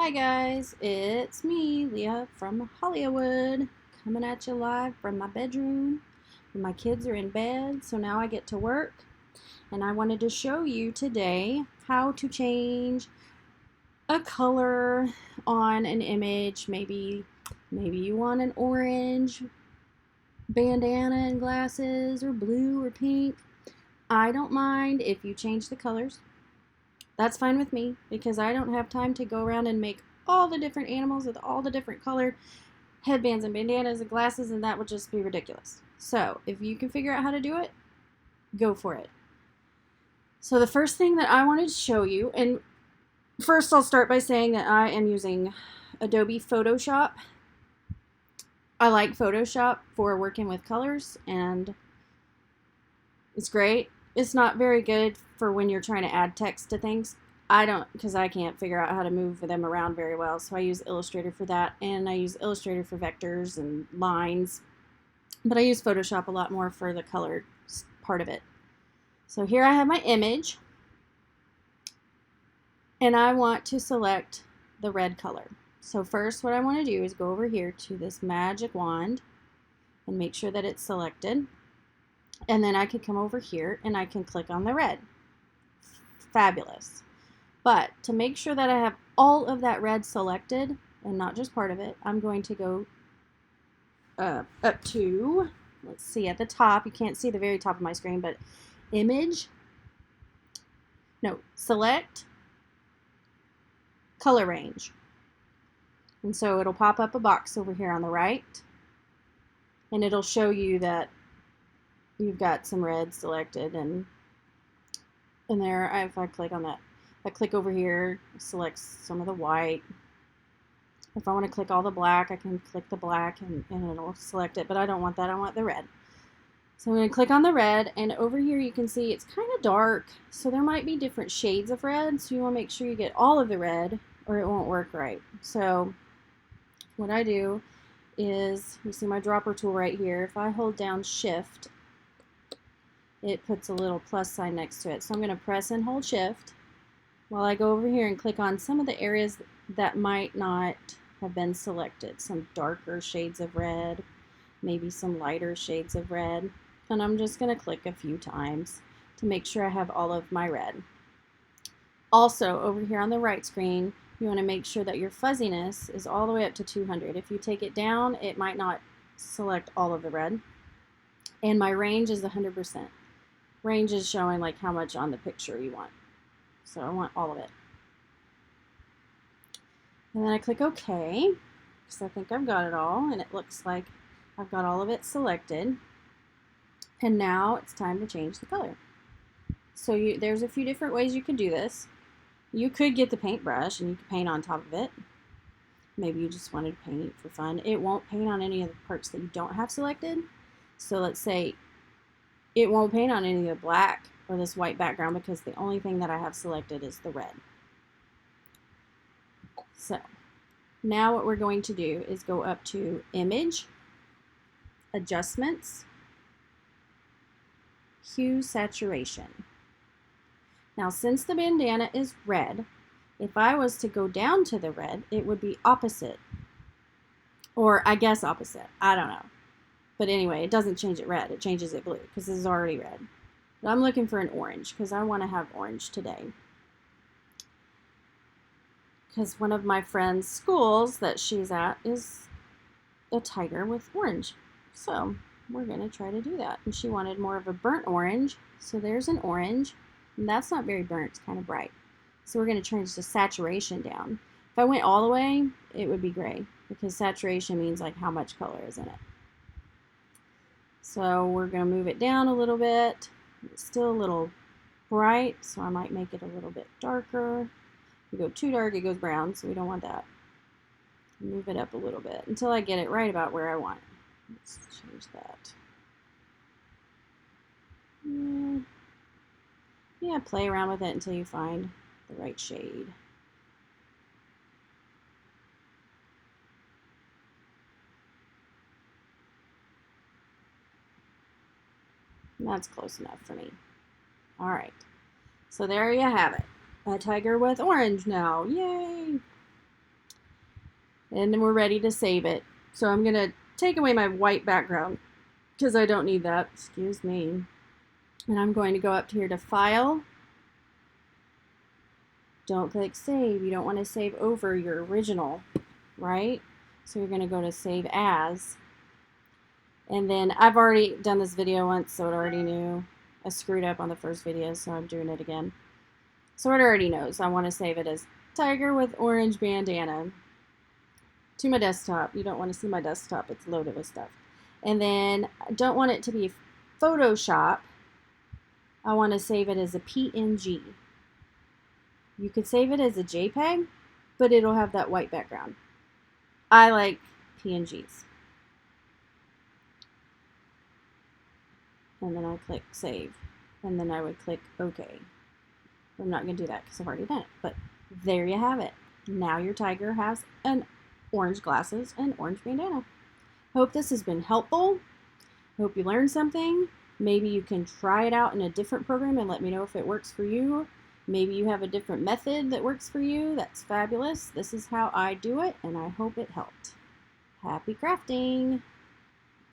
Hi guys, it's me, Leah from Hollywood, coming at you live from my bedroom. My kids are in bed, so now I get to work. And I wanted to show you today how to change a color on an image. Maybe you want an orange bandana and glasses, or blue or pink. I don't mind if you change the colors. That's fine with me because I don't have time to go around and make all the different animals with all the different colored headbands and bandanas and glasses, and that would just be ridiculous. So if you can figure out how to do it, go for it. So the first thing that I wanted to show you, and first I'll start by saying that I am using Adobe Photoshop. I like Photoshop for working with colors, and it's great. It's not very good for when you're trying to add text to things. I don't, because I can't figure out how to move them around very well, so I use Illustrator for that, and I use Illustrator for vectors and lines, but I use Photoshop a lot more for the color part of it. So here I have my image, and I want to select the red color. So first what I want to do is go over here to this magic wand and make sure that it's selected. And then I can come over here and I can click on the red. Fabulous. But to make sure that I have all of that red selected and not just part of it, I'm going to go up to, let's see, at the top, you can't see the very top of my screen, but select color range. And so it'll pop up a box over here on the right, and it'll show you that you've got some red selected, and there, if I click on that, if I click over here, select some of the white. If I want to click all the black, I can click the black and it'll select it, but I don't want that, I want the red. So I'm going to click on the red, and over here you can see it's kind of dark, so there might be different shades of red, so you want to make sure you get all of the red or it won't work right. So what I do is, you see my dropper tool right here, if I hold down Shift, it puts a little plus sign next to it. So I'm going to press and hold Shift while I go over here and click on some of the areas that might not have been selected. Some darker shades of red, maybe some lighter shades of red. And I'm just going to click a few times to make sure I have all of my red. Also, over here on the right screen, you want to make sure that your fuzziness is all the way up to 200. If you take it down, it might not select all of the red. And my range is 100%. Range is showing like how much on the picture you want. So I want all of it. And then I click OK, because I think I've got it all, and it looks like I've got all of it selected. And now it's time to change the color. So there's a few different ways you can do this. You could get the paintbrush and you could paint on top of it. Maybe you just wanted to paint for fun. It won't paint on any of the parts that you don't have selected. So let's say it won't paint on any of the black or this white background because the only thing that I have selected is the red. So now what we're going to do is go up to Image, Adjustments, Hue Saturation. Now since the bandana is red, if I was to go down to the red, it would be opposite. Or I guess opposite, I don't know. But anyway, it doesn't change it red, it changes it blue because this is already red. But I'm looking for an orange because I want to have orange today. Because one of my friend's schools that she's at is a tiger with orange. So we're going to try to do that. And she wanted more of a burnt orange. So there's an orange. And that's not very burnt, it's kind of bright. So we're going to change the saturation down. If I went all the way, it would be gray. Because saturation means like how much color is in it. So we're going to move it down a little bit. It's still a little bright, so I might make it a little bit darker. If you go too dark, it goes brown, so we don't want that. Move it up a little bit until I get it right about where I want it. Let's change that. Yeah, play around with it until you find the right shade. That's close enough for me. All right, so there you have it. A tiger with orange now, yay! And then we're ready to save it. So I'm going to take away my white background because I don't need that. Excuse me. And I'm going to go up here to File. Don't click Save. You don't want to save over your original, right? So you're going to go to Save As. And then I've already done this video once, so it already knew. I screwed up on the first video, so I'm doing it again. So it already knows. I want to save it as Tiger with Orange Bandana to my desktop. You don't want to see my desktop. It's loaded with stuff. And then I don't want it to be Photoshop. I want to save it as a PNG. You could save it as a JPEG, but it'll have that white background. I like PNGs. And then I click Save. And then I would click OK. I'm not going to do that because I've already done it. But there you have it. Now your tiger has an orange glasses and orange bandana. Hope this has been helpful. Hope you learned something. Maybe you can try it out in a different program and let me know if it works for you. Maybe you have a different method that works for you. That's fabulous. This is how I do it, and I hope it helped. Happy crafting!